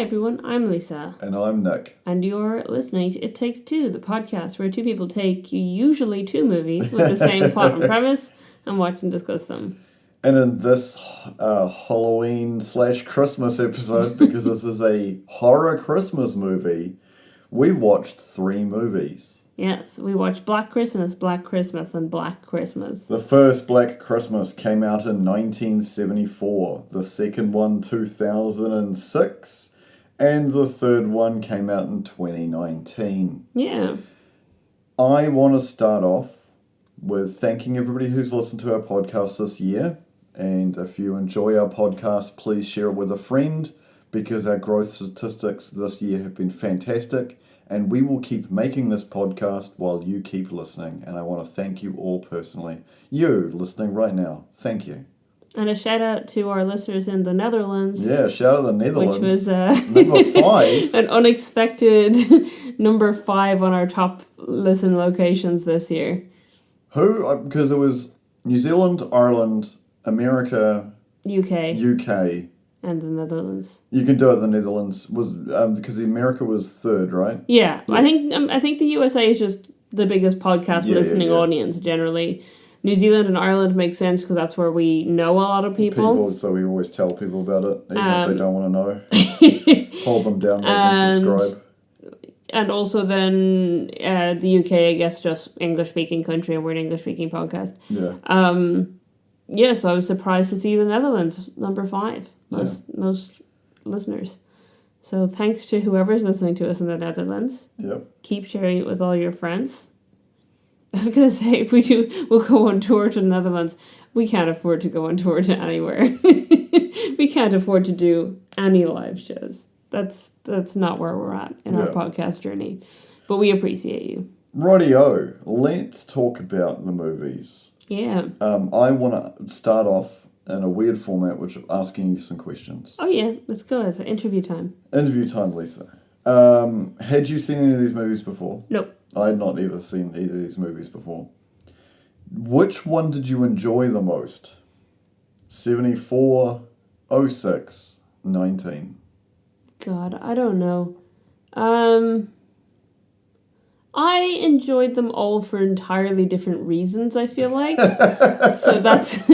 Hi everyone, I'm Lisa. And I'm Nick. And you're listening to It Takes Two, the podcast where two people take usually two movies with the same plot and premise and watch and discuss them. And in this Halloween/Christmas episode, because this is a horror Christmas movie, we've watched 3 movies. Yes, we watched Black Christmas, and Black Christmas. The first Black Christmas came out in 1974, the second one 2006, and the third one came out in 2019. Yeah. I want to start off with thanking everybody who's listened to our podcast this year. And if you enjoy our podcast, please share it with a friend, because our growth statistics this year have been fantastic. And we will keep making this podcast while you keep listening. And I want to thank you all personally. You listening right now, thank you. And a shout out to our listeners in the Netherlands. Yeah, shout out to the Netherlands. Which was number 5. An unexpected number 5 on our top listen locations this year. Who? Because it was New Zealand, Ireland, America, UK. And the Netherlands. You can do it in the Netherlands. Was because America was third, right? Yeah. I think the USA is just the biggest podcast listening audience generally. New Zealand and Ireland make sense because that's where we know a lot of people. So we always tell people about it, even if they don't want to know. Hold them down, make them subscribe. And also then the UK, I guess, just English-speaking country, and we're an English-speaking podcast. Yeah. Yeah, so I was surprised to see the Netherlands, number 5. Most listeners. So thanks to whoever's listening to us in the Netherlands. Yep. Keep sharing it with all your friends. I was going to say, if we do, we'll go on tour to the Netherlands. We can't afford to go on tour to anywhere. We can't afford to do any live shows. That's not where we're at in our podcast journey. But we appreciate you. Rightio. Let's talk about the movies. Yeah. I want to start off in a weird format, which is asking you some questions. Oh yeah, let's go. It's interview time. Interview time, Lisa. Had you seen any of these movies before? Nope. I had not ever seen either of these movies before. Which one did you enjoy the most? 74, 06, 19. God, I don't know. I enjoyed them all for entirely different reasons, I feel like. So that's...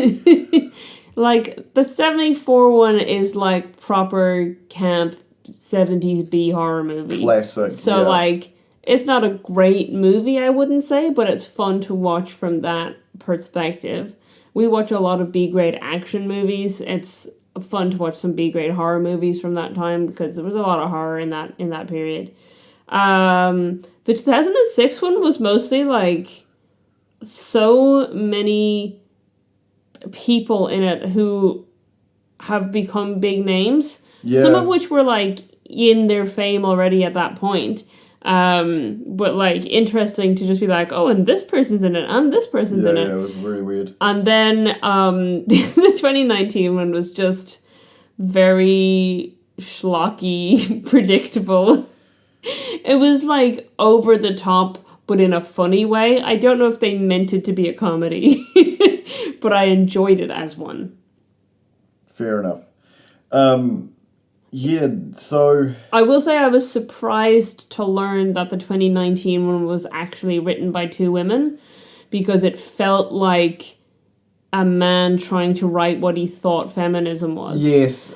like, the 74 one is like proper camp 70s B horror movie. Classic, So, like, it's not a great movie, I wouldn't say, but it's fun to watch from that perspective. We watch a lot of B-grade action movies. It's fun to watch some B-grade horror movies from that time because there was a lot of horror in that period. The 2006 one was mostly like so many people in it who have become big names. Yeah. Some of which were like in their fame already at that point. But like interesting to just be like, oh, and this person's in it, and this person's in it. Yeah, it was very weird. And then the 2019 one was just very schlocky, predictable. It was like over the top, but in a funny way. I don't know if they meant it to be a comedy, but I enjoyed it as one. Fair enough. Yeah, so... I will say I was surprised to learn that the 2019 one was actually written by 2 women, because it felt like a man trying to write what he thought feminism was. Yes.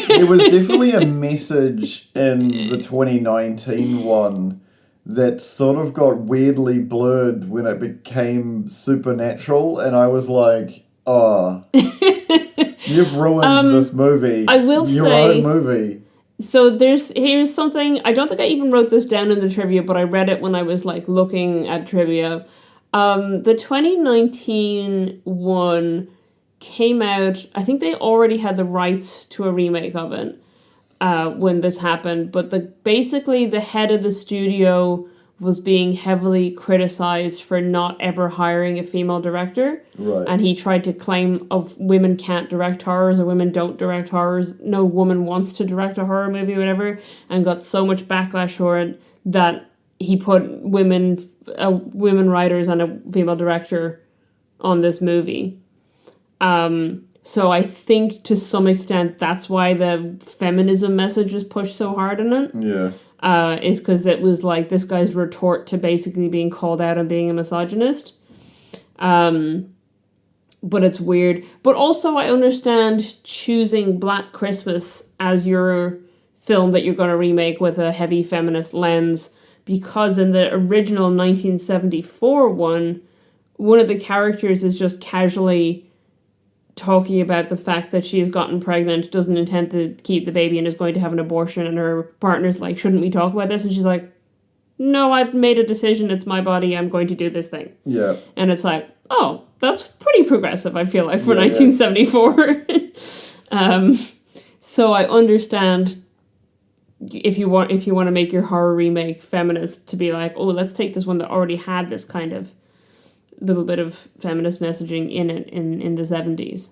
There was definitely a message in the 2019 one that sort of got weirdly blurred when it became supernatural, and I was like, oh... You've ruined this movie. I will Your say... own movie. So here's something... I don't think I even wrote this down in the trivia, but I read it when I was, like, looking at trivia. The 2019 one came out... I think they already had the rights to a remake of it when this happened. But basically, the head of the studio was being heavily criticized for not ever hiring a female director. Right. And he tried to claim of women can't direct horrors or women don't direct horrors. No woman wants to direct a horror movie or whatever. And got so much backlash for it that he put women writers and a female director on this movie. So I think to some extent that's why the feminism message is pushed so hard in it. Yeah. Is because it was like this guy's retort to basically being called out and being a misogynist. But it's weird. But also I understand choosing Black Christmas as your film that you're going to remake with a heavy feminist lens, because in the original 1974 one of the characters is just casually talking about the fact that she has gotten pregnant, doesn't intend to keep the baby, and is going to have an abortion, and her partner's like, shouldn't we talk about this? And she's like, no, I've made a decision, it's my body, I'm going to do this thing. Yeah. And it's like, oh, that's pretty progressive, I feel like, for 1974. So I understand if you want to make your horror remake feminist, to be like, oh, let's take this one that already had this kind of little bit of feminist messaging in it in the 70s.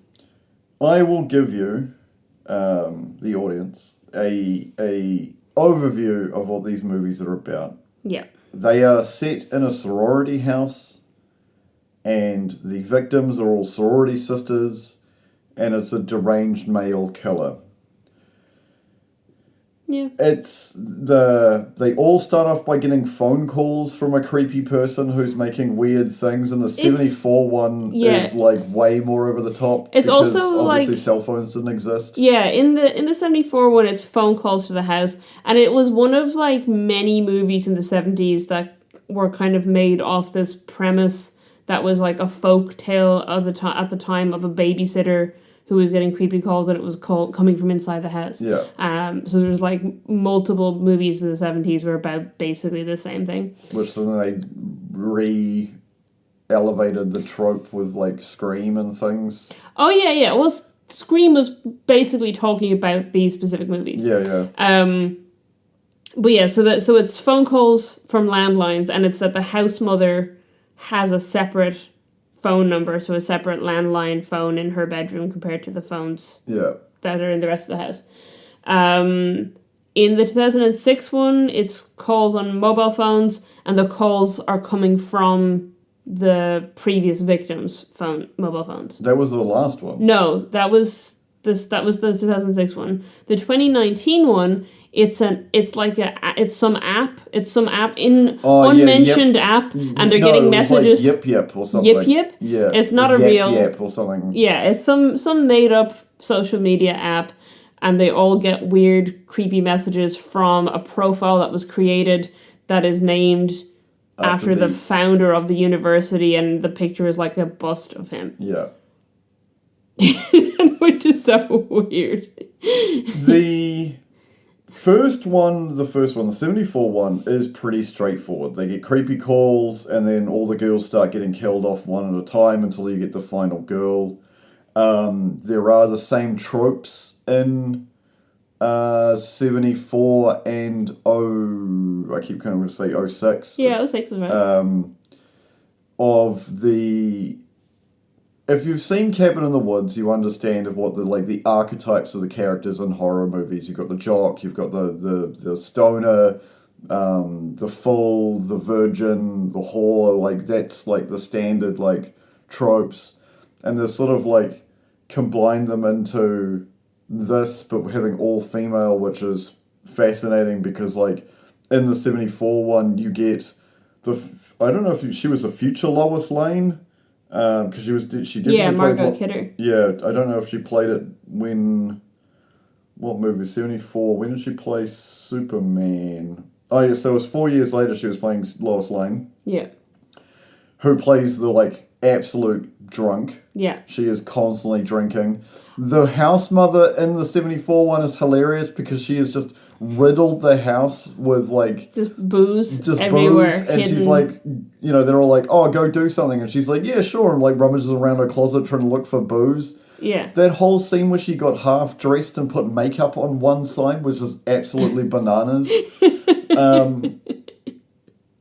I will give you, the audience, a overview of what these movies are about. Yeah. They are set in a sorority house, and the victims are all sorority sisters, and it's a deranged male killer. Yeah. They all start off by getting phone calls from a creepy person who's making weird things, and the 74 one is like way more over the top. It's because also obviously like cell phones didn't exist. Yeah, in the 74 one, it's phone calls to the house, and it was one of like many movies in the 70s that were kind of made off this premise that was like a folk tale of at the time of a babysitter who was getting creepy calls, and it was coming from inside the house. Yeah. So there's like multiple movies in the 70s were about basically the same thing. Which then they re-elevated the trope with like Scream and things. Oh yeah. Well, Scream was basically talking about these specific movies. Yeah. But yeah, so it's phone calls from landlines, and it's that the house mother has a separate phone number, so a separate landline phone in her bedroom compared to the phones that are in the rest of the house. In the 2006 one, it's calls on mobile phones, and the calls are coming from the previous victims' mobile phones. That was the last one. No, that was the 2006 one. The 2019 one, it's some app in unmentioned app, and they're getting messages. Like Yip or something. Yip? Yeah. It's not a real Yip or something. Yeah, it's some made up social media app, and they all get weird, creepy messages from a profile that was created that is named after the founder of the university, and the picture is like a bust of him. Yeah. Which is so weird. The first one, the 74 one, is pretty straightforward. They get creepy calls, and then all the girls start getting killed off one at a time until you get the final girl. There are the same tropes in 74 and I keep kind of going to say 06. Yeah, 06 is right. Of the... If you've seen Cabin in the Woods, you understand of what the archetypes of the characters in horror movies. You've got the jock, you've got the stoner, the fool, the virgin, the whore. Like, that's like the standard like tropes, and they've sort of like combined them into this, but having all female, which is fascinating because like in the 74 one you get I don't know if she was a future Lois Lane. Because she definitely Margot played Kidder. Yeah, I don't know if she played it what movie, 74, when did she play Superman? Oh yeah, so it was 4 years later she was playing Lois Lane. Yeah. Who plays the like absolute drunk. Yeah. She is constantly drinking. The house mother in the 74 one is hilarious because she has just riddled the house with like just booze everywhere, and hidden. She's like, they're all like, oh, go do something, and she's like, yeah, sure, and like rummages around her closet trying to look for booze. Yeah, that whole scene where she got half dressed and put makeup on one side was just absolutely bananas.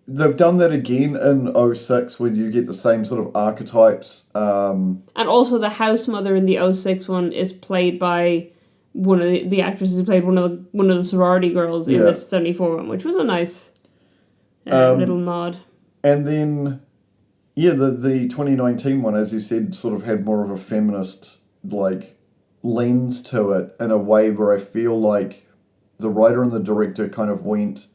They've done that again in 06 where you get the same sort of archetypes. And also the house mother in the 06 one is played by one of the actresses who played one of the sorority girls in the 74 one, which was a nice little nod. And then, the 2019 one, as you said, sort of had more of a feminist like lens to it in a way where I feel like the writer and the director kind of went,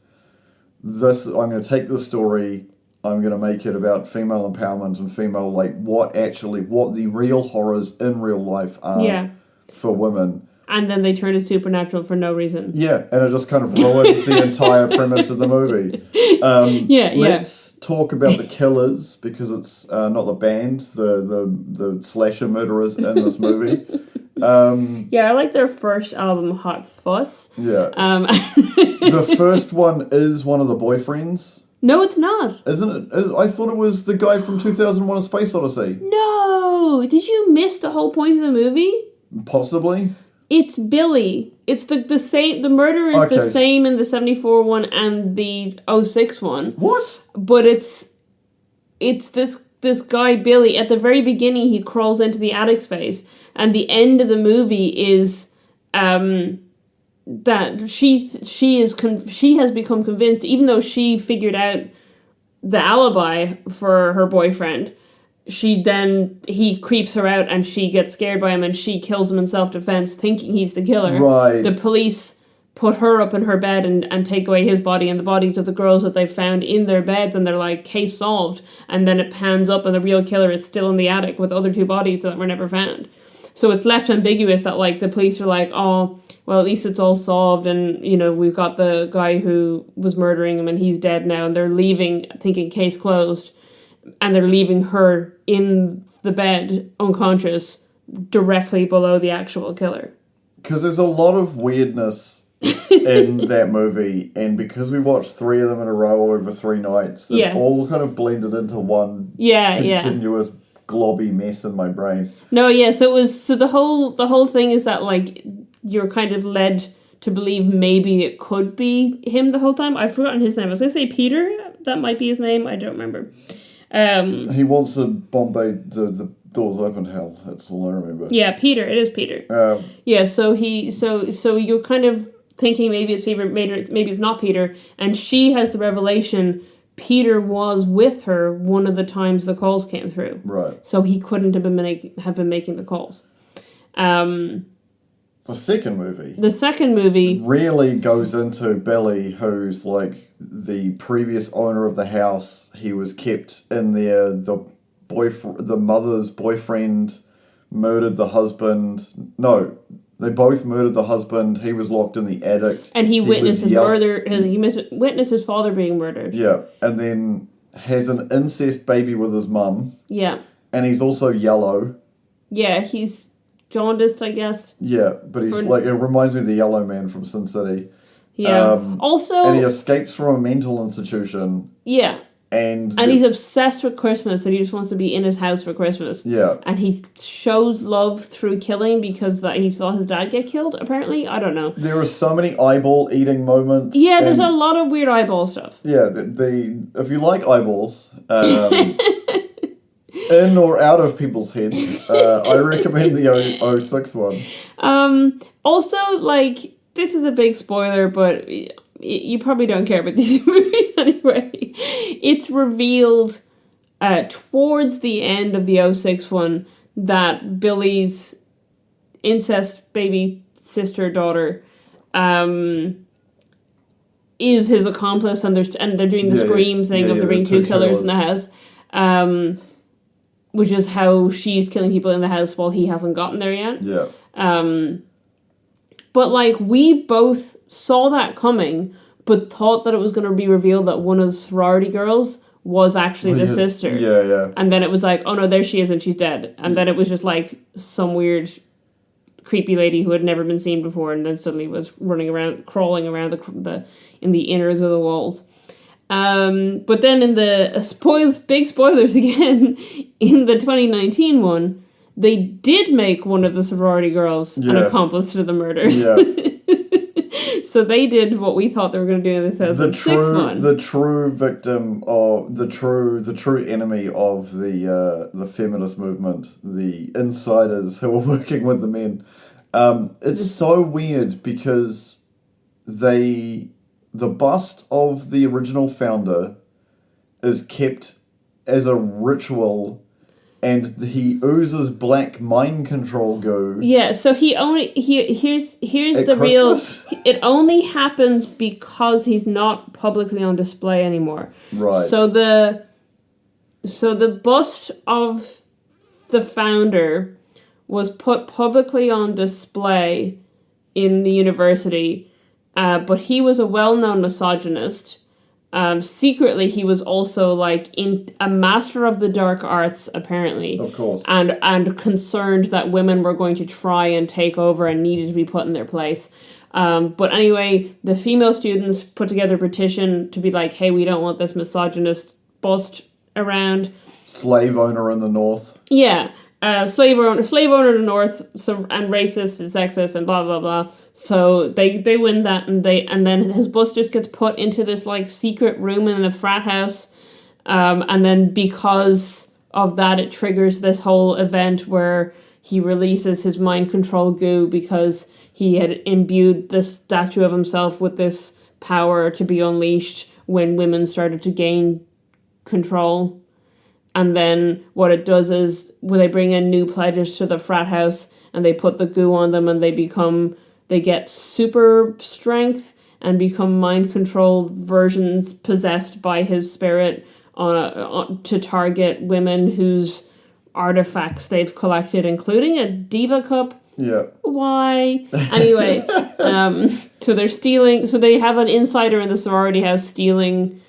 this, I'm going to take this story, I'm going to make it about female empowerment and female, like, what the real horrors in real life are for women. And then they turn it supernatural for no reason. Yeah, and it just kind of ruins the entire premise of the movie. Let's talk about the killers, because it's not the band, the slasher murderers in this movie. I like their first album, Hot Fuss. Yeah. The first one is one of the boyfriends. No, it's not. Isn't it? I thought it was the guy from 2001: A Space Odyssey. No! Did you miss the whole point of the movie? Possibly. It's Billy. It's the same. The murder is the same in the 74 one and the 06 one. What? But it's this guy Billy. At the very beginning, he crawls into the attic space, and the end of the movie is that she has become convinced, even though she figured out the alibi for her boyfriend. He creeps her out and she gets scared by him and she kills him in self-defense thinking he's the killer. Right. The police put her up in her bed and take away his body and the bodies of the girls that they found in their beds, and they're like, case solved. And then it pans up and the real killer is still in the attic with other two bodies that were never found. So it's left ambiguous that, like, the police are like, oh, well, at least it's all solved, and, you know, we've got the guy who was murdering him and he's dead now, and they're leaving thinking case closed. And they're leaving her in the bed, unconscious, directly below the actual killer. Because there's a lot of weirdness in that movie, and because we watched 3 of them in a row over 3 nights, they've all kind of blended into one continuous globby mess in my brain. No, so the whole thing is that, like, you're kind of led to believe maybe it could be him the whole time. I've forgotten his name. I was going to say Peter. That might be his name. I don't remember. He wants the the doors open hell. That's all I remember. Yeah, Peter. It is Peter. So you're kind of thinking maybe it's Peter, maybe it's not Peter, and she has the revelation Peter was with her one of the times the calls came through. Right. So he couldn't have been making the calls. The second movie really goes into Billy, who's like the previous owner of the house. He was kept in there. The mother's boyfriend murdered the husband. No, they both murdered the husband. He was locked in the attic. And he witnessed his murder. He witnessed his father being murdered. Yeah, and then has an incest baby with his mum. Yeah. And he's also yellow. Yeah, he's jaundiced, I guess. Yeah, but he's like, it reminds me of the Yellow Man from Sin City. Yeah. And he escapes from a mental institution. Yeah. And he's obsessed with Christmas, and he just wants to be in his house for Christmas. Yeah. And he shows love through killing because he saw his dad get killed, apparently. I don't know. There are so many eyeball eating moments. Yeah, there's a lot of weird eyeball stuff. Yeah, if you like eyeballs, in or out of people's heads, I recommend the 06 one. Also, like, this is a big spoiler, but you probably don't care about these movies anyway. It's revealed towards the end of the 06 one that Billy's incest baby sister daughter is his accomplice, and they're doing the Scream thing of there being 2 killers in the house. Which is how she's killing people in the house while he hasn't gotten there yet. Yeah. But, like, we both saw that coming, but thought that it was going to be revealed that one of the sorority girls was actually the sister. Yeah, yeah. And then it was like, oh no, there she is and she's dead. And then it was just like some weird creepy lady who had never been seen before, and then suddenly was crawling around in the inners of the walls. But then in the big spoilers again, in the 2019 one, they did make one of the sorority girls an accomplice to the murders. Yeah. So they did what we thought they were going to do in the 2006 one. The true victim, or the true enemy of the feminist movement, the insiders who are working with the men. It's so weird because the bust of the original founder is kept as a ritual and he oozes black mind control goo. Yeah, so here's At the Christmas? real. It only happens because he's not publicly on display anymore. Right. So the bust of the founder was put publicly on display in the university, but he was a well-known misogynist. Secretly, he was also like a master of the dark arts, apparently. Of course. And concerned that women were going to try and take over and needed to be put in their place. But anyway, the female students put together a petition to be like, hey, we don't want this misogynist bust around. Slave owner in the north. Yeah. Slave owner in the north, and racist and sexist and blah blah blah. So they win that, and then his bus just gets put into this like secret room in a frat house, and then because of that, it triggers this whole event where he releases his mind control goo because he had imbued the statue of himself with this power to be unleashed when women started to gain control. And then what it does is when they bring in new pledges to the frat house and they put the goo on them and they get super strength and become mind controlled versions possessed by his spirit to target women whose artifacts they've collected, including a diva cup. Yeah. Why? Anyway, so they're stealing. So they have an insider in the sorority house stealing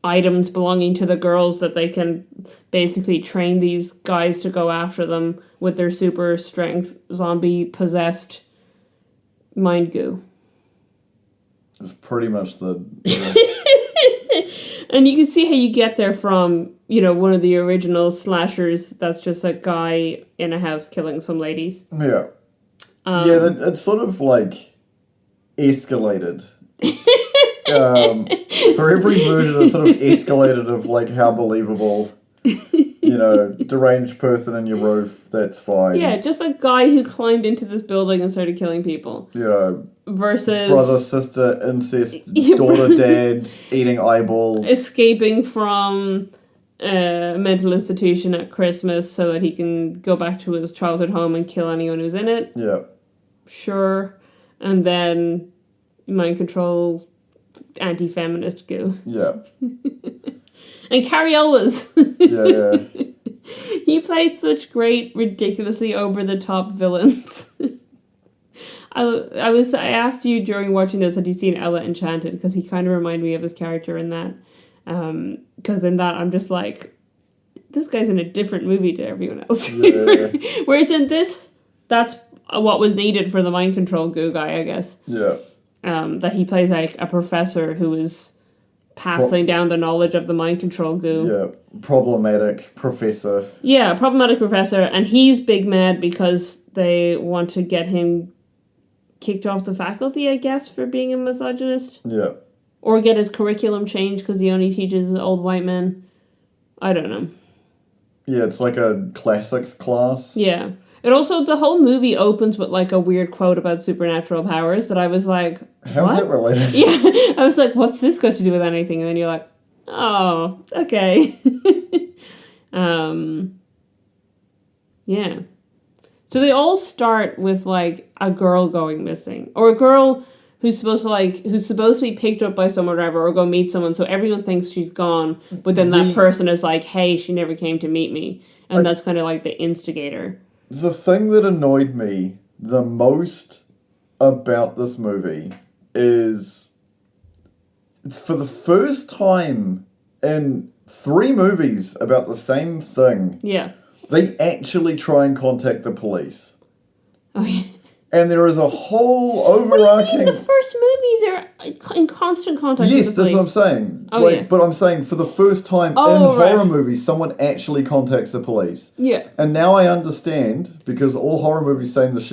items belonging to the girls that they can basically train these guys to go after them with their super strength zombie possessed mind goo. It's pretty much the And you can see how you get there from, one of the original slashers that's just a guy in a house killing some ladies. Yeah. It's sort of like escalated. For every version, it's sort of escalated of like how believable, deranged person in your roof, that's fine. Yeah, just a guy who climbed into this building and started killing people. Versus brother, sister, incest, daughter, dad, eating eyeballs. Escaping from a mental institution at Christmas so that he can go back to his childhood home and kill anyone who's in it. Yeah. Sure. And then mind control, anti-feminist goo. Yeah. And Carriolas. Yeah. He plays such great, ridiculously over-the-top villains. I asked you during watching this, had you seen Ella Enchanted? Because he kind of reminded me of his character in that. Because in that, I'm just like, this guy's in a different movie to everyone else. Yeah. Whereas in this, that's what was needed for the mind control goo guy, I guess. Yeah. That he plays like a professor who is passing down the knowledge of the mind control goo. Yeah, problematic professor. Yeah, problematic professor, and he's big mad because they want to get him kicked off the faculty, I guess, for being a misogynist. Yeah. Or get his curriculum changed because he only teaches old white men. I don't know. Yeah, it's like a classics class. Yeah. It also, the whole movie opens with like a weird quote about supernatural powers that I was like, how's that related? Yeah, I was like, what's this got to do with anything? And then you're like, oh, okay. Yeah. So they all start with like a girl going missing, or a girl who's supposed to be picked up by someone or whatever, or go meet someone. So everyone thinks she's gone, but then that person is like, hey, she never came to meet me. And that's kind of like the instigator. The thing that annoyed me the most about this movie is, for the first time in 3 movies about the same thing, Yeah. they actually try and contact the police. Oh, yeah. And there is a whole overarching... In the first movie, they're in constant contact yes, with the that's police. what I'm saying. Oh, yeah. But I'm saying for the first time in horror movies, someone actually contacts the police. Yeah. And now I understand, because all horror movies words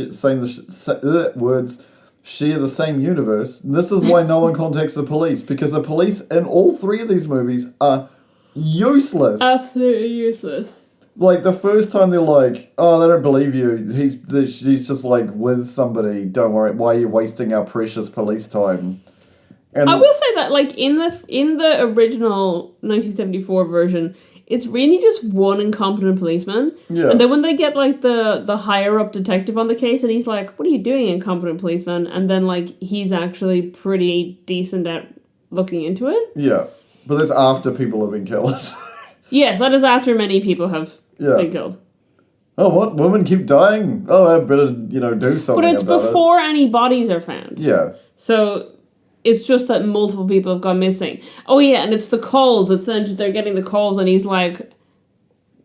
share the same universe. This is why no one contacts the police, because the police in all 3 of these movies are useless. Absolutely useless. Like, the first time they're like, oh, they don't believe you. She's just, like, with somebody. Don't worry. Why are you wasting our precious police time? And I will say that, like, in the original 1974 version, it's really just one incompetent policeman. Yeah. And then when they get, like, the higher-up detective on the case, and he's like, what are you doing, incompetent policeman? And then, like, he's actually pretty decent at looking into it. Yeah. But that's after people have been killed. Yes, that is after many people have been killed. Oh, what? Women keep dying? Oh, I better, do something But it's about before any bodies are found. Yeah. So it's just that multiple people have gone missing. Oh, yeah, and it's the calls. They're getting the calls, and he's like,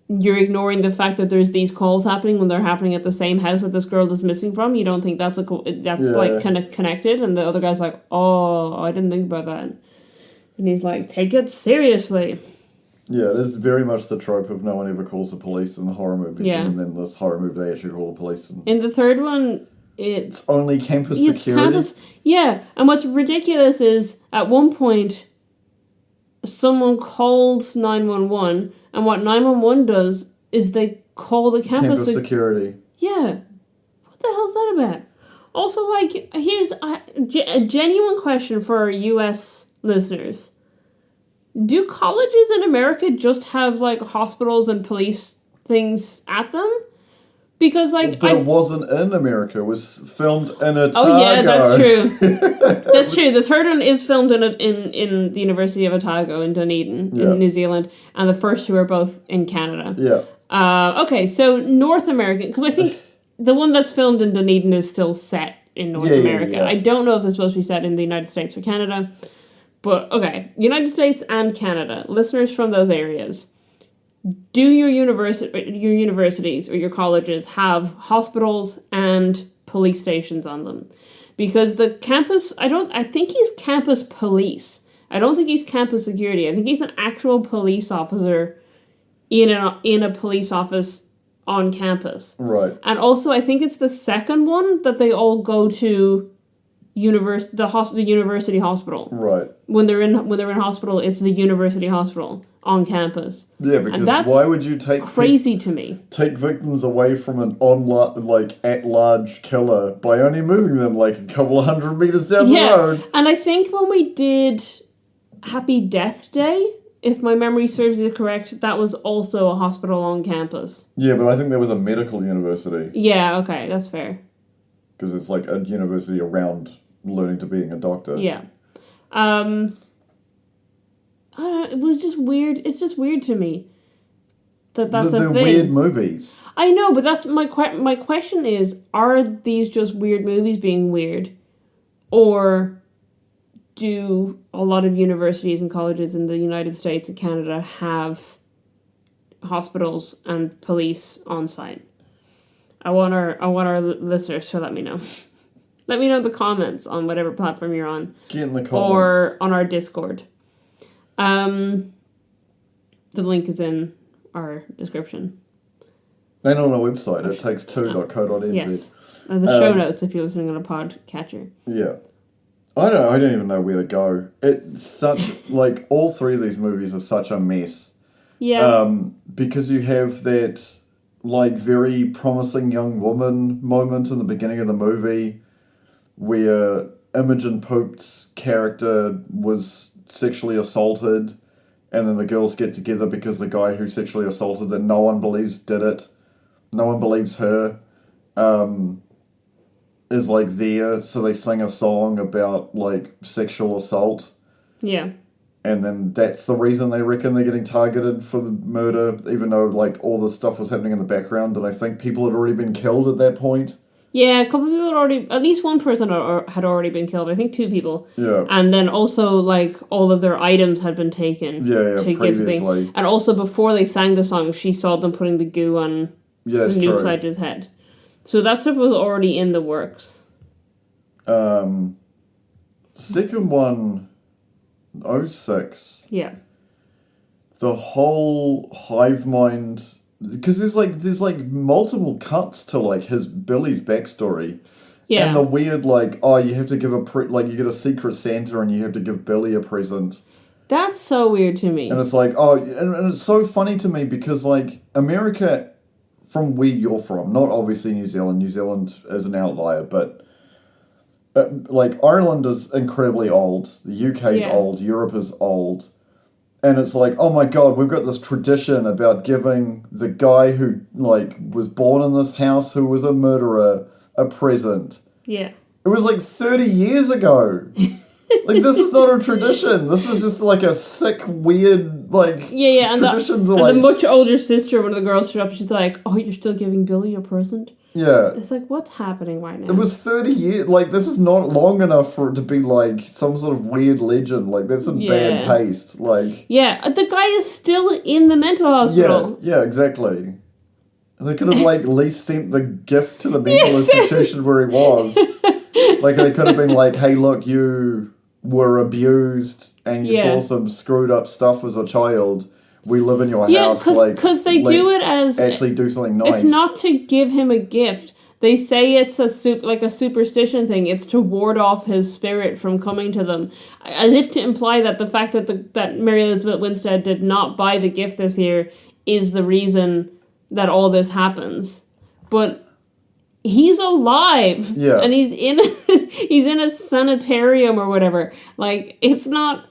you're ignoring the fact that there's these calls happening when they're happening at the same house that this girl is missing from. You don't think that's like kind of connected? And the other guy's like, oh, I didn't think about that. And he's like, take it seriously. Yeah, it is very much the trope of no one ever calls the police in the horror movies. Yeah. And then this horror movie, they actually call the police. And In the third one, it's only campus security. Yeah, and what's ridiculous is, at one point, someone calls 911, and what 911 does is they call the campus security. Yeah. What the hell's that about? Also, like, here's a genuine question for our US listeners. Do colleges in America just have, like, hospitals and police things at them? Because, like, But it wasn't in America. It was filmed in Otago. Oh, yeah, that's true. That's true. The third one is filmed in the University of Otago in Dunedin, in New Zealand. And the first two are both in Canada. Yeah. Okay, so North American... Because I think the one that's filmed in Dunedin is still set in North America. Yeah. I don't know if it's supposed to be set in the United States or Canada. But, okay, United States and Canada, listeners from those areas, do your universities or your colleges have hospitals and police stations on them? Because the campus, I think he's campus police. I don't think he's campus security. I think he's an actual police officer in a police office on campus. Right. And also, I think it's the second one that they all go to the university hospital. Right. When they're in hospital, it's the university hospital on campus. Yeah, because why would you take crazy to me? Take victims away from an at-large killer by only moving them like a couple of 100 meters down the road. And I think when we did Happy Death Day, if my memory serves me correct, that was also a hospital on campus. Yeah, but I think there was a medical university. Yeah, okay, that's fair. Because it's like a university around learning to being a doctor. Yeah. I don't know, it was just weird. It's just weird to me that's a thing. They're weird movies. I know, but that's my question is, are these just weird movies being weird? Or do a lot of universities and colleges in the United States and Canada have hospitals and police on site? I want our listeners to let me know. Let me know in the comments on whatever platform you're on. Get in the comments. Or on our Discord. The link is in our description. And on our website, it takes2.co.nz. Yes. There's a show notes if you're listening on a podcatcher. Yeah. I don't even know where to go. It's such, like, all three of these movies are such a mess. Yeah. Because you have that, like, very promising young woman moment in the beginning of the movie where Imogen Pope's character was sexually assaulted, and then the girls get together because the guy who sexually assaulted that no one believes did it, no one believes her, is like there, so they sing a song about like sexual assault. Yeah. And then that's the reason they reckon they're getting targeted for the murder, even though like all this stuff was happening in the background, and I think people had already been killed at that point. Yeah, a couple of people had already... At least one person had already been killed. I think 2 people. Yeah. And then also, like, all of their items had been taken. Yeah, previously. And also, before they sang the song, she saw them putting the goo on the new pledge's head. So that stuff was already in the works. The second one, 06. Yeah. The whole hive mind... Because there's like multiple cuts to like Billy's backstory, yeah, and the weird like you have to give you get a secret Santa and you have to give Billy a present. That's so weird to me. And it's like and it's so funny to me because like America, from where you're from, not obviously New Zealand. New Zealand is an outlier, but like Ireland is incredibly old. The UK is old. Europe is old. And it's like, oh my god, we've got this tradition about giving the guy who, like, was born in this house who was a murderer a present. Yeah. It was like 30 years ago. Like, this is not a tradition. This is just like a sick, weird, like, and traditions the much older sister, one of the girls showed up, she's like, oh, you're still giving Billy a present? Yeah. It's like, what's happening right now? It was 30 years. Like, this is not long enough for it to be, like, some sort of weird legend. Like, that's in bad taste. Like... Yeah, the guy is still in the mental hospital. Yeah, exactly. They could have, like, at least sent the gift to the mental institution where he was. Like, they could have been like, hey, look, you were abused and you saw some screwed up stuff as a child. We live in your house. Because they do it as... Actually do something nice. It's not to give him a gift. They say it's a superstition thing. It's to ward off his spirit from coming to them. As if to imply that the fact that Mary Elizabeth Winstead did not buy the gift this year is the reason that all this happens. But... he's alive. Yeah. And he's in a sanitarium or whatever. Like, it's not...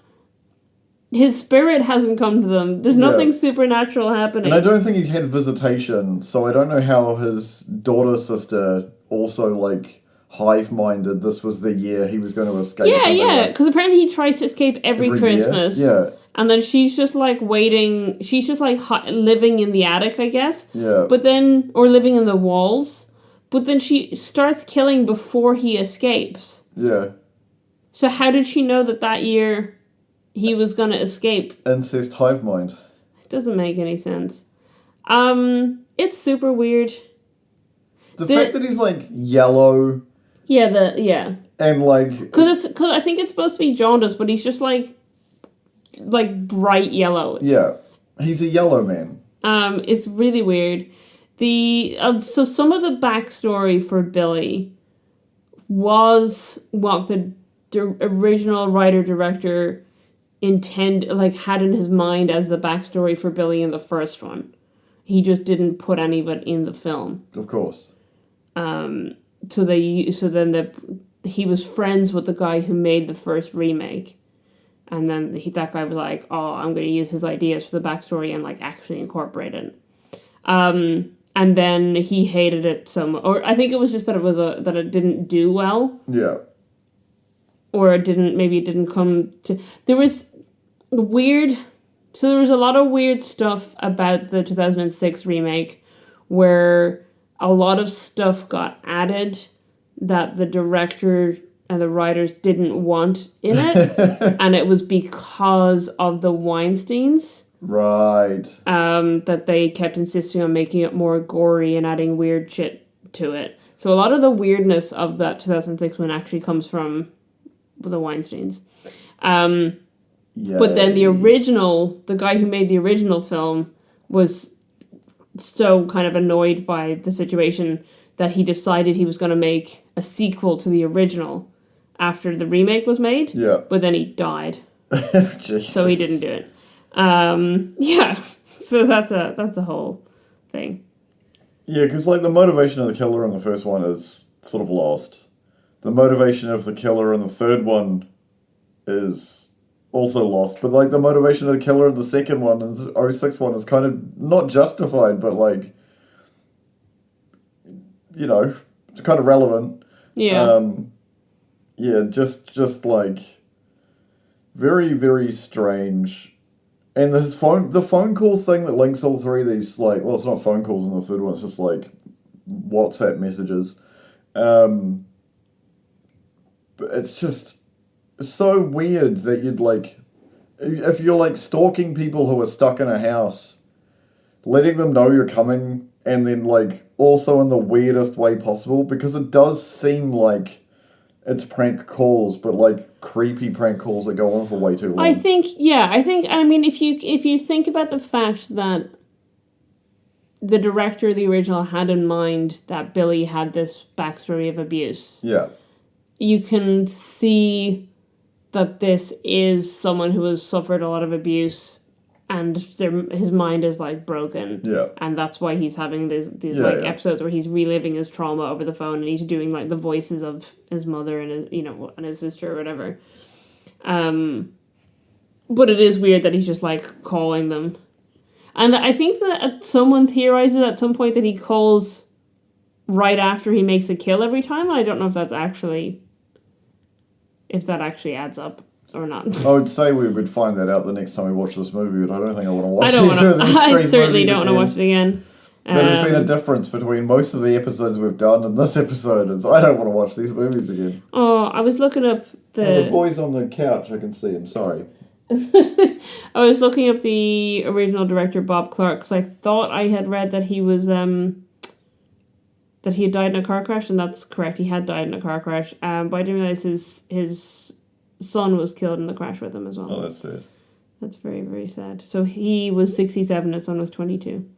his spirit hasn't come to them. There's nothing supernatural happening. And I don't think he had visitation, so I don't know how his daughter sister also, like, hive-minded this was the year he was going to escape. Yeah, because apparently he tries to escape every Christmas. Year. Yeah. And then she's just, like, waiting... she's just, like, living in the attic, I guess. Yeah. But then... or living in the walls. But then she starts killing before he escapes. Yeah. So how did she know that year he was going to escape? Incest hive mind. It doesn't make any sense. It's super weird. The fact that he's, like, yellow. Yeah. And, like... Because I think it's supposed to be jaundice, but he's just, like bright yellow. Yeah. He's a yellow man. It's really weird. So some of the backstory for Billy was what the original writer-director had in his mind as the backstory for Billy in the first one. He just didn't put any of it in the film. Of course. He was friends with the guy who made the first remake. And then that guy was like, oh, I'm going to use his ideas for the backstory and, like, actually incorporate it. And then he hated it so much. Or I think it was just that it didn't do well. Yeah. Or it didn't come to... There was a lot of weird stuff about the 2006 remake where a lot of stuff got added that the director and the writers didn't want in it. And it was because of the Weinsteins. Right. That they kept insisting on making it more gory and adding weird shit to it. So a lot of the weirdness of that 2006 one actually comes from the Weinsteins. But then the guy who made the original film was so kind of annoyed by the situation that he decided he was going to make a sequel to the original after the remake was made. Yeah. But then he died. Jesus. So he didn't do it. So that's a whole thing. Yeah, because, like, the motivation of the killer in the first one is sort of lost. The motivation of the killer in the third one is also lost. But, like, the motivation of the killer in the second one and the 06 one is kind of not justified, but, like, you know, it's kind of relevant. Yeah. Just like, very, very strange. And the phone call thing that links all three of these, like, well, it's not phone calls in the third one, it's just, like, WhatsApp messages. But it's just so weird that you'd, like, if you're, like, stalking people who are stuck in a house, letting them know you're coming, and then, like, also in the weirdest way possible, because it does seem like it's prank calls, but, like, creepy prank calls that go on for way too long. I mean, if you think about the fact that the director of the original had in mind that Billy had this backstory of abuse. Yeah. You can see that this is someone who has suffered a lot of abuse and his mind is, like, broken. Yeah. And that's why he's having these episodes where he's reliving his trauma over the phone and he's doing, like, the voices of his mother and his, and his sister or whatever. But it is weird that he's just, like, calling them. And I think that someone theorizes at some point that he calls right after he makes a kill every time. I don't know if that's actually... if that actually adds up or not. I would say we would find that out the next time we watch this movie, but I don't think I want to watch it. I certainly don't want to watch it again. There's been a difference between most of the episodes we've done and this episode, and so I don't want to watch these movies again. Oh, I was looking up the boys on the couch, I can see him, sorry. I was looking up the original director, Bob Clark, because I thought I had read that he was, that he had died in a car crash, and that's correct, he had died in a car crash, but I didn't realize his son was killed in the crash with him as well. Oh, that's sad. That's very, very sad. So he was 67, his son was 22.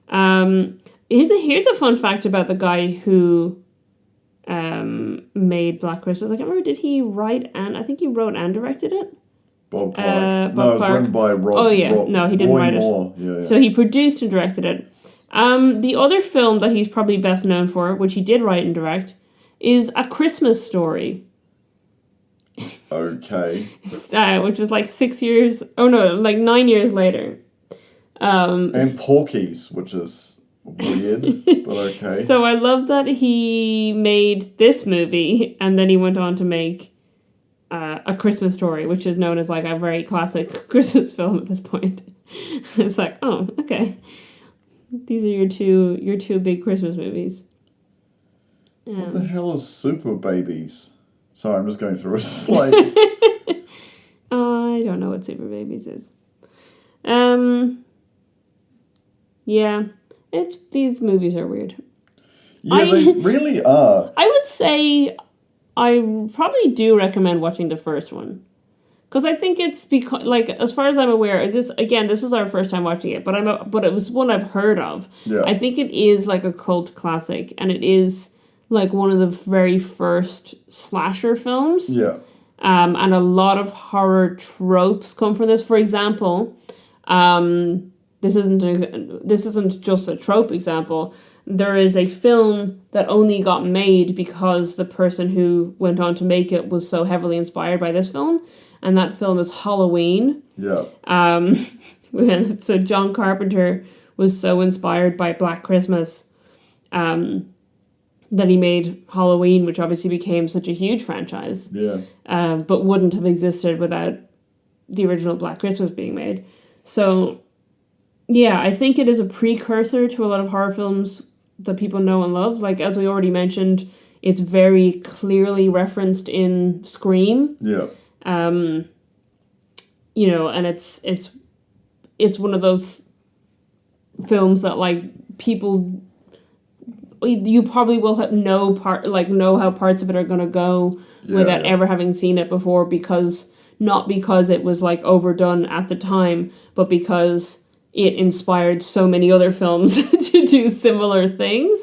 Here's a fun fact about the guy who made Black Christmas. I can't remember, did he write and I think he wrote and directed it? Bob Clark. No, it was written by Rob. Oh yeah, no, he didn't write it. Yeah. So he produced and directed it. The other film that he's probably best known for, which he did write and direct, is A Christmas Story. Okay. Which was like 6 years. Oh no, like 9 years later. And Porky's, which is weird, but okay. So I love that he made this movie, and then he went on to make A Christmas Story, which is known as like a very classic Christmas film at this point. It's like, oh, okay, these are your two big Christmas movies. What the hell is Super Babies? Sorry, I'm just going through a slate. I don't know what Super Babies is. Yeah, these movies are weird. Yeah, they really are. I would say I probably do recommend watching the first one. Because I think it's because, like, as far as I'm aware, this is our first time watching it, but it was one I've heard of. Yeah. I think it is like a cult classic, and it is like one of the very first slasher films. Yeah. And a lot of horror tropes come from this. For example, this isn't just a trope example. There is a film that only got made because the person who went on to make it was so heavily inspired by this film, and that film is Halloween. Yeah. So John Carpenter was so inspired by Black Christmas that he made Halloween, which obviously became such a huge franchise. Yeah. But wouldn't have existed without the original Black Christmas being made. So, yeah, I think it is a precursor to a lot of horror films that people know and love. Like, as we already mentioned, it's very clearly referenced in Scream. Yeah. You know, and it's one of those films that, like, people, you probably will know how parts of it are going to go without ever having seen it before, not because it was, like, overdone at the time, but because it inspired so many other films to do similar things.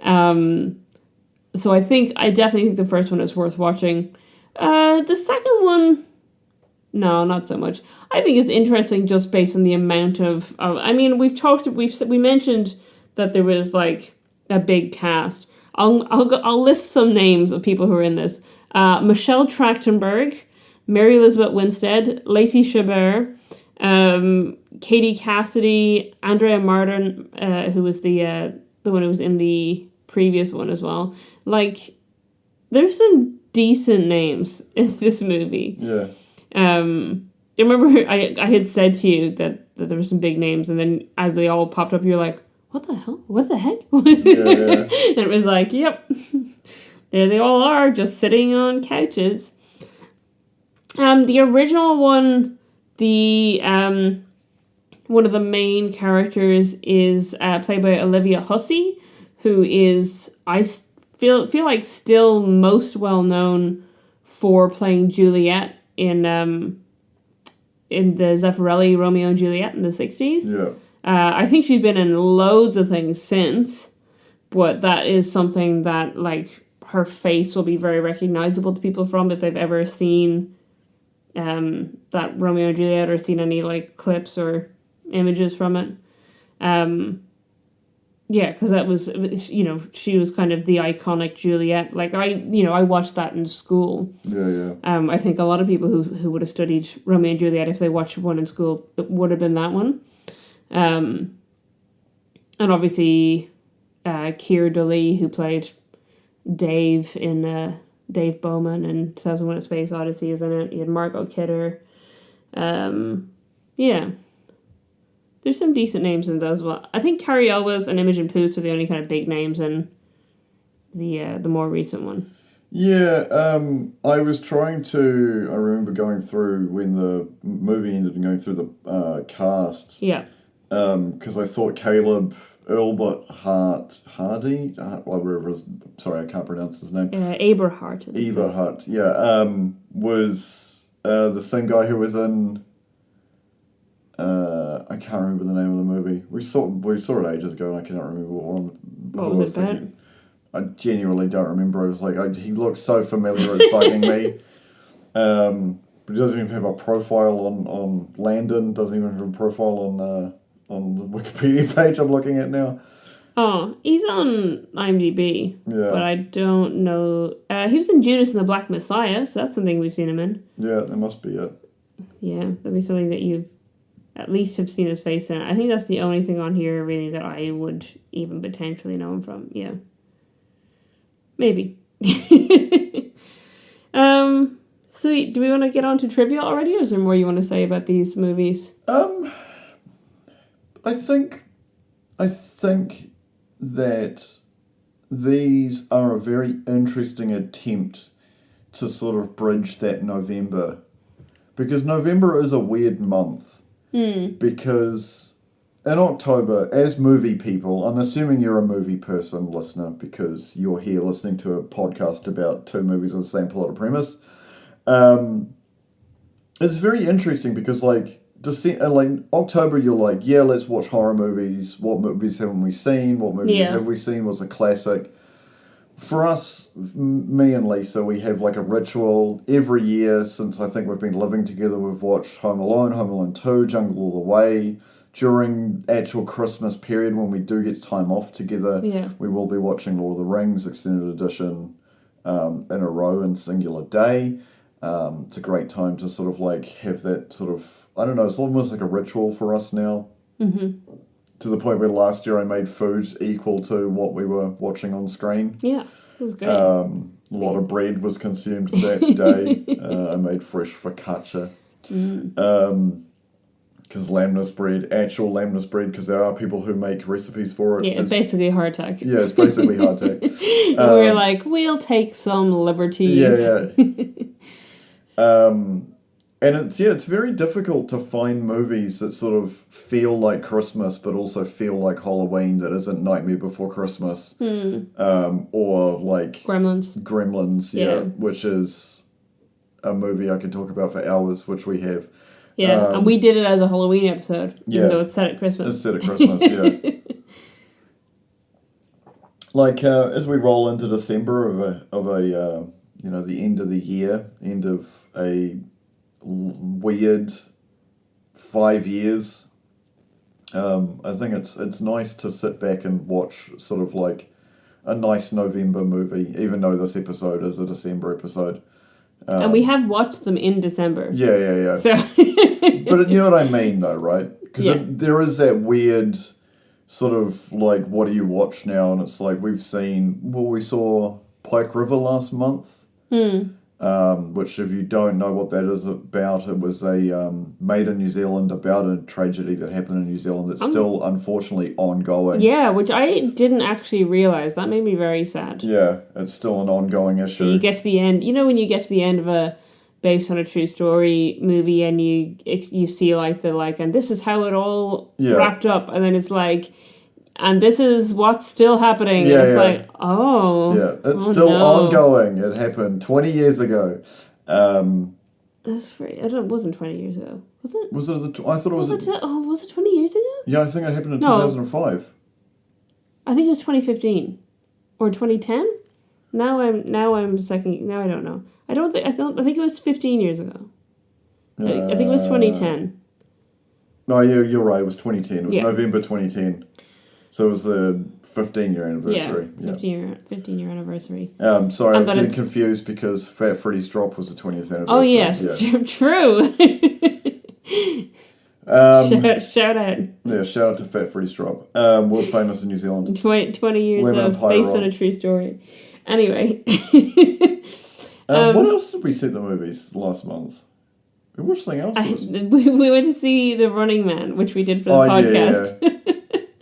So I definitely think the first one is worth watching. The second one, no, not so much. I think it's interesting just based on the amount of I mean, we mentioned that there was like a big cast. I'll list some names of people who are in this. Michelle Trachtenberg, Mary Elizabeth Winstead, Lacey Chabert, Katie Cassidy, Andrea Martin, who was the one who was in the previous one as well. Like, there's some decent names in this movie. Yeah. I remember I had said to you that there were some big names, and then as they all popped up, you're like, what the hell? What the heck? Yeah. And it was like, yep, there they all are, just sitting on couches. The original one, one of the main characters is played by Olivia Hussey, who is, I feel like, still most well known for playing Juliet in the Zeffirelli Romeo and Juliet in the 60s. Yeah. I think she's been in loads of things since, but that is something that, like, her face will be very recognizable to people from if they've ever seen that Romeo and Juliet or seen any, like, clips or images from it. Yeah, because that was, you know, she was kind of the iconic Juliet. Like, I watched that in school. Yeah. I think a lot of people who would have studied Romeo and Juliet, if they watched one in school, it would have been that one. And obviously, Keir Dullea, who played Dave in Dave Bowman in 2001: A Space Odyssey, is in it. You had Margot Kidder. Yeah. There's some decent names in that as well. I think Carrie Elwes and Imogen Poots are the only kind of big names in the more recent one. Yeah, I was trying to... I remember going through when the movie ended and going through the cast. Yeah. Because I thought Caleb Earlbert Hardy, whatever it is, sorry, I can't pronounce his name. Eberhardt. Eberhardt, yeah. Was the same guy who was in... I can't remember the name of the movie. We saw it ages ago, and I cannot remember what was it about? I genuinely don't remember. I was like, he looks so familiar, it's bugging me. But he doesn't even have a profile on Landon. Doesn't even have a profile on the Wikipedia page I'm looking at now. Oh, he's on iMDb. Yeah. But I don't know. He was in Judas and the Black Messiah, so that's something we've seen him in. Yeah, that must be it. Yeah, that'd be something that you at least have seen his face in. I think that's the only thing on here really that I would even potentially know him from. Yeah. Maybe. So do we want to get on to trivia already, or is there more you want to say about these movies? I think that these are a very interesting attempt to sort of bridge that November, because November is a weird month. Because in October, as movie people, I'm assuming you're a movie person, listener, because you're here listening to a podcast about two movies with the same plot or premise. It's very interesting because, like October, you're like, yeah, let's watch horror movies. What movies haven't we seen? What movies have we seen? What's a classic? For us, me and Lisa, we have like a ritual every year since I think we've been living together. We've watched Home Alone 2, Jungle All the Way. During actual Christmas period, when we do get time off together, we will be watching Lord of the Rings Extended Edition in a row in singular day. It's a great time to sort of like have that sort of, I don't know, it's almost like a ritual for us now. Mm-hmm. To the point where last year I made food equal to what we were watching on screen. Yeah, it was great. A lot of bread was consumed that day. I made fresh focaccia. Because actual lamnus bread, because there are people who make recipes for it. Yeah, it's basically hardtack. Yeah, it's basically hardtack. We're like, we'll take some liberties. Yeah. And it's very difficult to find movies that sort of feel like Christmas but also feel like Halloween that isn't Nightmare Before Christmas. Or like Gremlins, yeah, which is a movie I could talk about for hours, which we have. Yeah, and we did it as a Halloween episode, even though it's set at Christmas. It's set at Christmas, yeah. Like, as we roll into December of a the end of the year, end of a weird 5 years, I think it's nice to sit back and watch sort of like a nice November movie, even though this episode is a December episode. And we have watched them in December. Yeah. So. But you know what I mean, though, right? Because there is that weird sort of like, what do you watch now? And it's like we saw Pike River last month. Which, if you don't know what that is about, it was a made in New Zealand about a tragedy that happened in New Zealand that's still unfortunately ongoing. Yeah, which I didn't actually realise. That made me very sad. Yeah, it's still an ongoing issue. So you get to the end, when you get to the end of a based on a true story movie and you see like and this is how it all wrapped up, and then it's like, and this is what's still happening. Yeah, and it's like, oh. Yeah, it's still ongoing. It happened 20 years ago. That's pretty... it wasn't 20 years ago. Was it? Was it? I thought it was... was it 20 years ago? Yeah, I think it happened in 2005. I think it was 2015. Or 2010? Now I'm second... Now I don't know. I think it was 15 years ago. I think it was 2010. No, yeah, you're right. It was 2010. It was November 2010. So it was the 15-year anniversary. Yeah, 15-year anniversary. Sorry, I'm But getting confused because Fat Freddy's Drop was the 20th anniversary. Oh, yes. Yeah. True. Shout out. Yeah, shout out to Fat Freddy's Drop. World famous in New Zealand. 20 years Lemon of based on a true story. Anyway. What else did we see at the movies last month? We watched something else. We went to see The Running Man, which we did for the podcast. Yeah.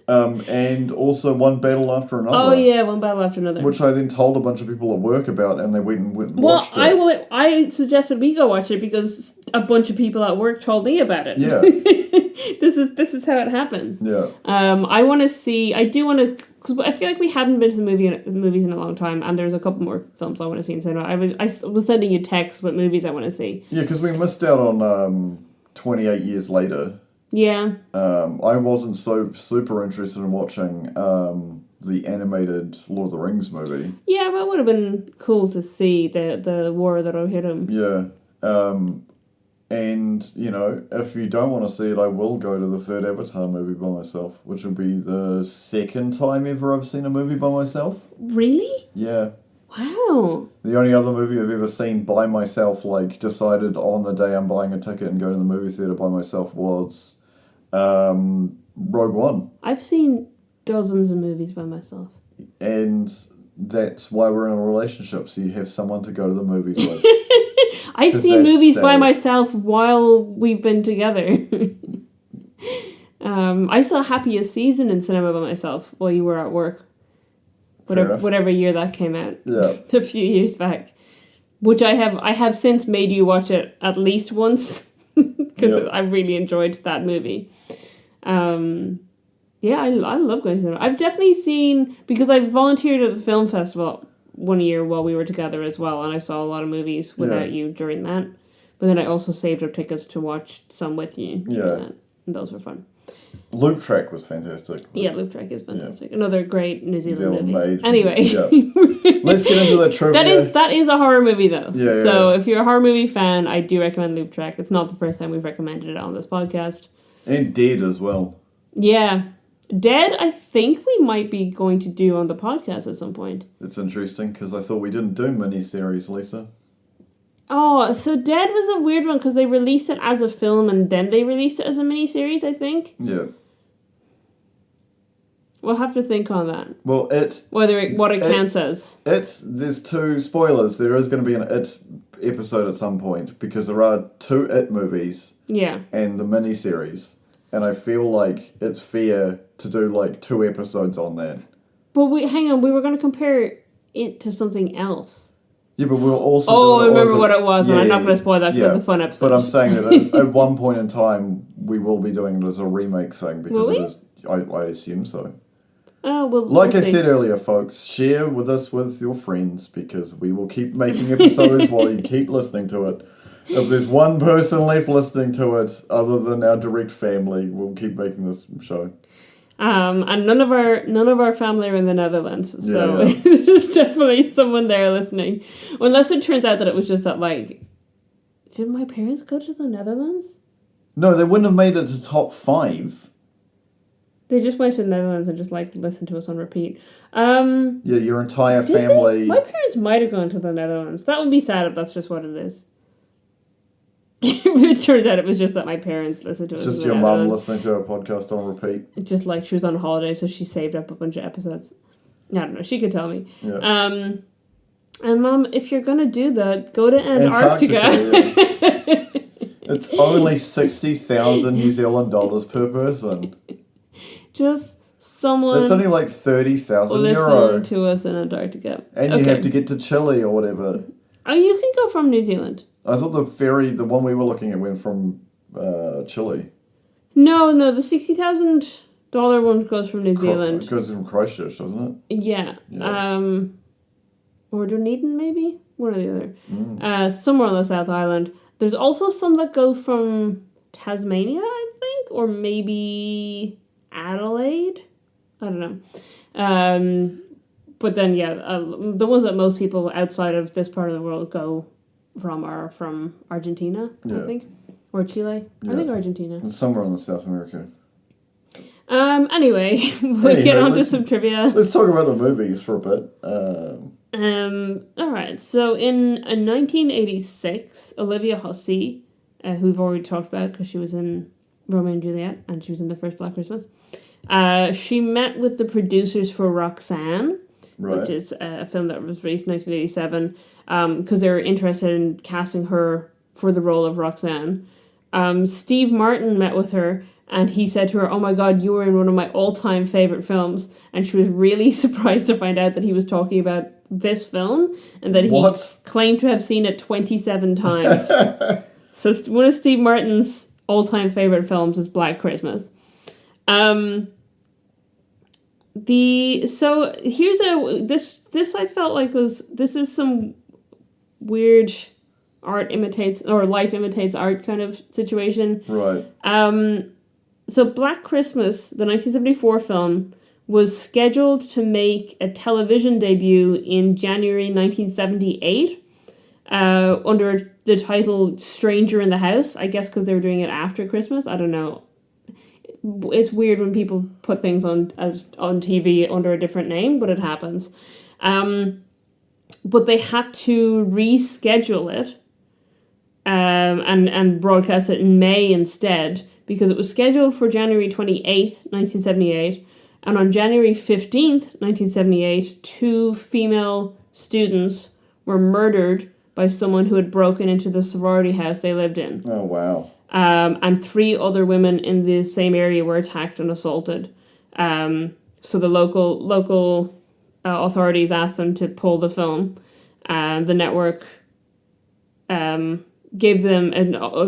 And also One Battle After Another. Oh yeah, One Battle After Another. Which I then told a bunch of people at work about, and they went and watched it. I suggested we go watch it because a bunch of people at work told me about it. Yeah. This is how it happens. Yeah. I want to see. I do want to, because I feel like we hadn't been to the movies in a long time, and there's a couple more films I want to see in cinema. I was sending you texts with movies I want to see. Yeah, because we missed out on 28 Years Later. Yeah. I wasn't so super interested in watching the animated Lord of the Rings movie. Yeah, but it would have been cool to see the war that'll hit him. Yeah. And, you know, if you don't want to see it, I will go to the third Avatar movie by myself, which will be the second time ever I've seen a movie by myself. Really? Yeah. Wow. The only other movie I've ever seen by myself, like, decided on the day I'm buying a ticket and going to the movie theatre by myself was Rogue One. I've seen dozens of movies by myself. And that's why we're in a relationship, so you have someone to go to the movies with. I've seen movies by myself while we've been together. I saw Happiest Season in cinema by myself while you were at work. Whatever year that came out. Yeah. A few years back. Which I have since made you watch it at least once. Because I really enjoyed that movie. Yeah, I love going to cinema. I've definitely seen, because I volunteered at the film festival one year while we were together as well, and I saw a lot of movies without you during that. But then I also saved up tickets to watch some with you during that, and those were fun. Loop Track was fantastic. Yeah, Loop Track is fantastic. Yeah. Another great New Zealand movie. Made. Anyway. Yeah. Let's get into the trivia. That is a horror movie, though. Yeah, so if you're a horror movie fan, I do recommend Loop Track. It's not the first time we've recommended it on this podcast. And Dead as well. Yeah. Dead, I think we might be going to do on the podcast at some point. It's interesting, because I thought we didn't do miniseries, Lisa. Oh, so Dead was a weird one, because they released it as a film, and then they released it as a miniseries, I think. Yeah. We'll have to think on that. Well, what it counts as. There's two spoilers. There is going to be an It episode at some point, because there are two It movies. Yeah. And the miniseries. And I feel like it's fair to do like 2 episodes on that. But hang on, we were going to compare it to something else. Yeah, but we'll also... Oh, I remember what it was, and I'm not going to spoil that because it's a fun episode. But I'm saying that at one point in time, we will be doing it as a remake thing, because it is... I assume so. Oh, well, like I said earlier, folks, share with us with your friends, because we will keep making episodes while you keep listening to it. If there's one person left listening to it, other than our direct family, we'll keep making this show. And none of our family are in the Netherlands, so there's definitely someone there listening. Unless it turns out that it was just that, like, did my parents go to the Netherlands? No, they wouldn't have made it to top 5. They just went to the Netherlands and just, like, listened to us on repeat. Yeah, your entire family... My parents might have gone to the Netherlands. That would be sad if that's just what it is. It turns out it was just that my parents listened to us. Just your mum listening to our podcast on repeat. Just like she was on holiday, so she saved up a bunch of episodes. I don't know. She could tell me. Yeah. And Mum, if you're gonna do that, go to Antarctica. Yeah. It's only 60,000 New Zealand dollars per person. Just someone. That's only like 30,000 euro. Listen to us in Antarctica. And you have to get to Chile or whatever. Oh, you can go from New Zealand. I thought the one we were looking at went from Chile. No, the $60,000 one goes from New Zealand. It goes from Christchurch, doesn't it? Yeah. Or Dunedin, maybe? One or the other. Somewhere on the South Island. There's also some that go from Tasmania, I think, or maybe Adelaide. I don't know. But then, the ones that most people outside of this part of the world go from are from Argentina, I think, or Chile. I think Argentina. It's somewhere in South America. Anyway, we'll get on to some trivia. Let's talk about the movies for a bit. Alright, so in 1986, Olivia Hussey, who we've already talked about because she was in Romeo and Juliet and she was in the first Black Christmas, she met with the producers for Roxanne, which is a film that was released in 1987, because they were interested in casting her for the role of Roxanne. Steve Martin met with her and he said to her, "Oh my God, you were in one of my all-time favorite films." And she was really surprised to find out that he was talking about this film and that he claimed to have seen it 27 times. So one of Steve Martin's all-time favorite films is Black Christmas. This I felt like this is some weird art imitates or life imitates art kind of situation. Right. So Black Christmas, the 1974 film, was scheduled to make a television debut in January 1978 under the title Stranger in the House. I guess because they were doing it after Christmas. I don't know. It's weird when people put things on TV under a different name, but it happens. But they had to reschedule it and broadcast it in May instead, because it was scheduled for January 28th, 1978, and on January 15th, 1978, 2 female students were murdered by someone who had broken into the sorority house they lived in. Oh, wow. And 3 other women in the same area were attacked and assaulted. So the local authorities asked them to pull the film. The network gave them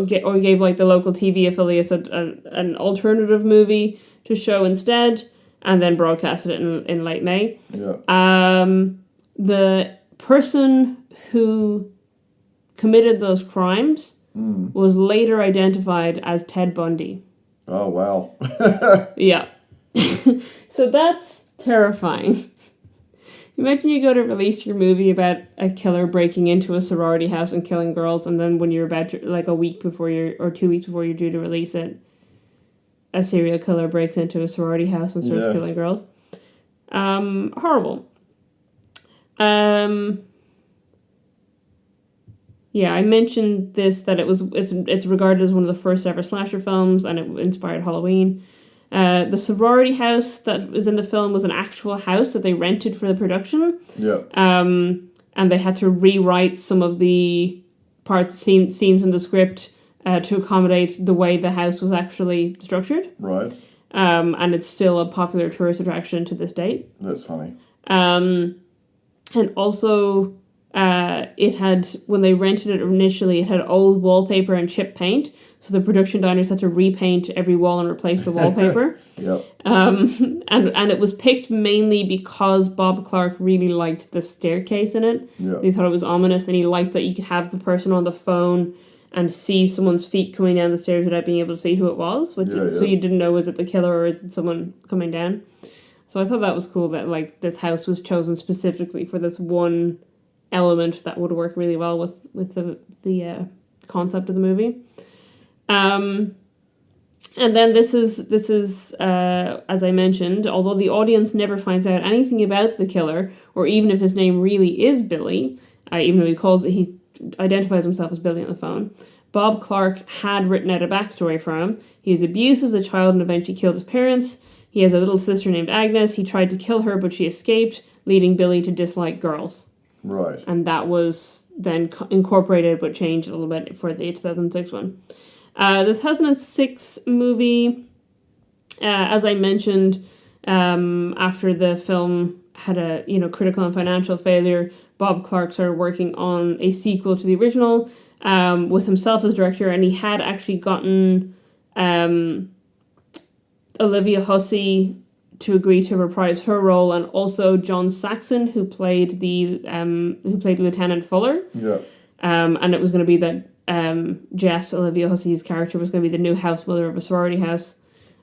gave like the local TV affiliates an alternative movie to show instead, and then broadcasted it in late May. Yeah. The person who committed those crimes was later identified as Ted Bundy. Oh, wow. Yeah. So that's terrifying. Imagine you go to release your movie about a killer breaking into a sorority house and killing girls, and then when you're about to, like a week before or 2 weeks before you're due to release it, a serial killer breaks into a sorority house and starts killing girls. Horrible. Yeah, I mentioned this, that it's regarded as one of the first ever slasher films, and it inspired Halloween. The sorority house that was in the film was an actual house that they rented for the production. Yeah. And they had to rewrite some of the scenes in the script to accommodate the way the house was actually structured. Right. And it's still a popular tourist attraction to this date. That's funny. And also, it had, when they rented it initially, it had old wallpaper and chip paint. So the production designers had to repaint every wall and replace the wallpaper. Yep. And it was picked mainly because Bob Clark really liked the staircase in it. Yep. He thought it was ominous, and he liked that you could have the person on the phone and see someone's feet coming down the stairs without being able to see who it was. So you didn't know, is it the killer or is it someone coming down? So I thought that was cool that like this house was chosen specifically for this one element that would work really well with the concept of the movie. And then this is as I mentioned, although the audience never finds out anything about the killer, or even if his name really is Billy, even though he identifies himself as Billy on the phone, Bob Clark had written out a backstory for him. He was abused as a child and eventually killed his parents. He has a little sister named Agnes. He tried to kill her, but she escaped, leading Billy to dislike girls. Right. And that was then incorporated but changed a little bit for the 2006 one. The 2006 movie, as I mentioned, after the film had a critical and financial failure, Bob Clark started working on a sequel to the original with himself as director, and he had actually gotten Olivia Hussey to agree to reprise her role, and also John Saxon, who played Lieutenant Fuller. Yeah. And it was going to be that Jess, Olivia Hussey's character, was going to be the new house mother of a sorority house.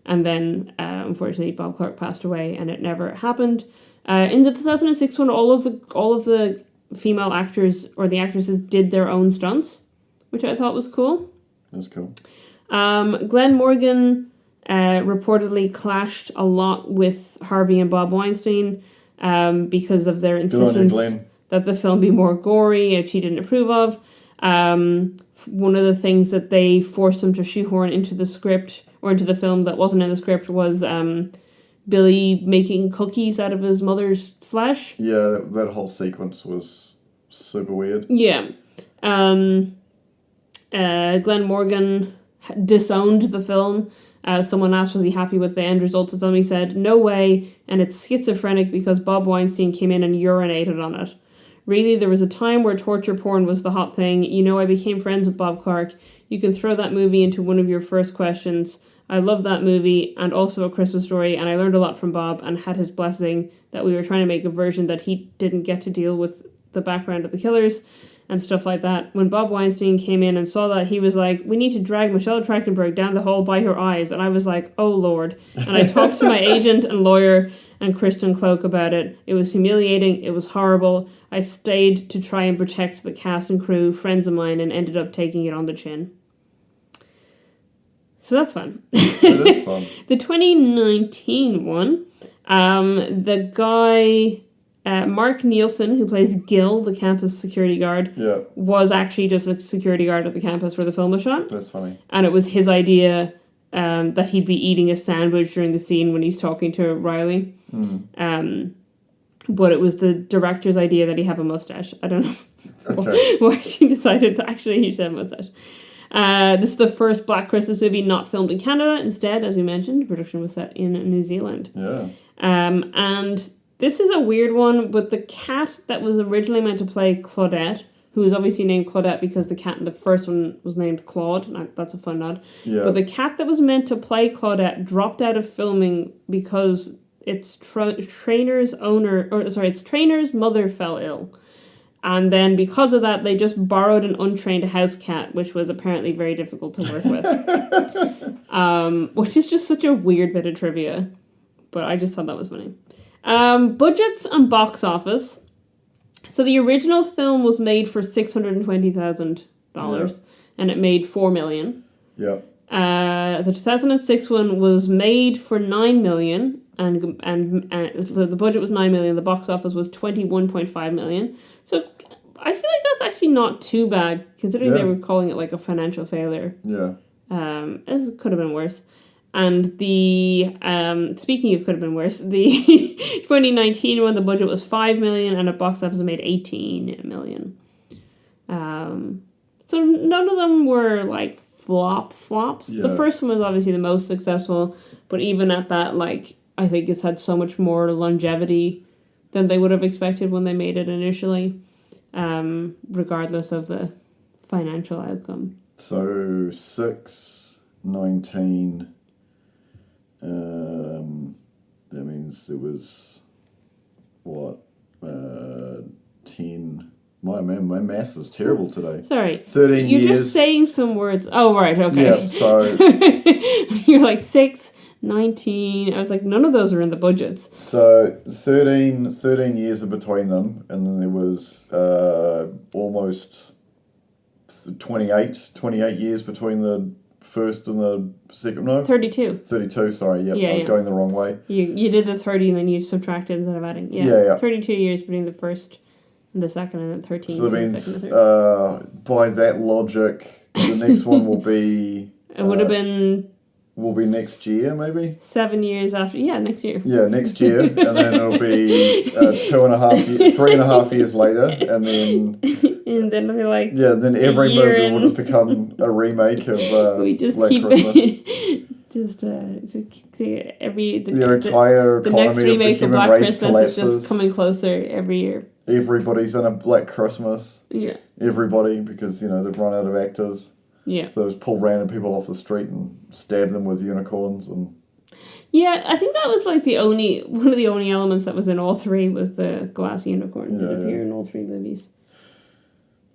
And then, unfortunately, Bob Clark passed away, and it never happened. In the 2006 one, all of the female actors or the actresses did their own stunts, which I thought was cool. That's cool. Glen Morgan reportedly clashed a lot with Harvey and Bob Weinstein because of their insistence that the film be more gory, which he didn't approve of. One of the things that they forced him to shoehorn into the script, or into the film that wasn't in the script, was Billy making cookies out of his mother's flesh. Yeah, that whole sequence was super weird. Yeah. Glenn Morgan disowned the film. Someone asked, was he happy with the end results of the film? He said, no way, and it's schizophrenic because Bob Weinstein came in and urinated on it. Really, there was a time where torture porn was the hot thing. You know, I became friends with Bob Clark. You can throw that movie into one of your first questions. I love that movie and also A Christmas Story, and I learned a lot from Bob and had his blessing that we were trying to make a version that he didn't get to deal with the background of the killers and stuff like that. When Bob Weinstein came in and saw that, he was like, we need to drag Michelle Trachtenberg down the hole by her eyes. And I was like, oh Lord. And I talked to my agent and lawyer and Kristen Cloak about it. It was humiliating. It was horrible. I stayed to try and protect the cast and crew, friends of mine, and ended up taking it on the chin. So that's fun. It is fun. The 2019 one, the guy... Mark Nielsen, who plays Gil, the campus security guard, was actually just a security guard at the campus where the film was shot. That's funny. And it was his idea that he'd be eating a sandwich during the scene when he's talking to Riley. But it was the director's idea that he have a mustache. I don't know why she decided that actually he should have a mustache. This is the first Black Christmas movie not filmed in Canada. Instead, as we mentioned, production was set in New Zealand. Yeah. And... this is a weird one, but the cat that was originally meant to play Claudette, who was obviously named Claudette because the cat in the first one was named Claude. That's a fun nod. Yeah. But the cat that was meant to play Claudette dropped out of filming because its trainer's mother fell ill. And then because of that, they just borrowed an untrained house cat, which was apparently very difficult to work with. Which is just such a weird bit of trivia. But I just thought that was funny. Budgets and box office. So the original film was made for $620,000 and it made $4 million. Yeah. The 2006 one was made for $9 million and the budget was $9 million. The box office was $21.5 million. So I feel like that's actually not too bad considering they were calling it like a financial failure. Yeah. It could have been worse. And the, speaking of could have been worse, the 2019 one, the budget was $5 million and the box office made $18 million. So none of them were like flops. Yeah. The first one was obviously the most successful, but even at that, like, I think it's had so much more longevity than they would have expected when they made it initially, regardless of the financial outcome. So 6, 19... that means there was 10. My maths is terrible today. Sorry, 13 You're years. Just saying some words. Oh, right, okay. Yeah, so you're like 6, 19. I was like, none of those are in the budgets. So 13 years in between them, and then there was almost 28 years between the first and the second. No, 32, sorry. I was going the wrong way. You did the 30 and then you subtracted instead of adding. Yeah. 32 years between the first and the second, and then 13. So that means by that logic the next one will be it would have been next year, maybe 7 years after. Next year. Next year. And then it'll be 3.5 years later, and then it'll be like then every movie will just become a remake of we just Black keep Christmas. The entire the economy next remake of the of human Black race Christmas collapses. is just coming closer every year. Everybody's in a Black Christmas. Yeah. Everybody, because they've run out of actors. Yeah. So they just pull random people off the street and stab them with unicorns and. Yeah, I think that was like one of the only elements that was in all three was the glass unicorn that appear in all three movies.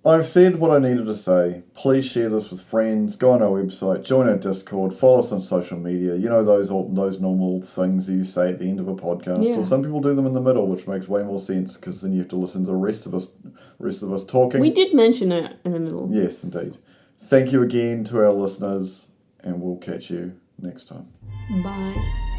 I've said what I needed to say. Please share this with friends. Go on our website. Join our Discord. Follow us on social media. Those normal things that you say at the end of a podcast. Yeah. Or some people do them in the middle, which makes way more sense because then you have to listen to the rest of us talking. We did mention it in the middle. Yes, indeed. Thank you again to our listeners, and we'll catch you next time. Bye.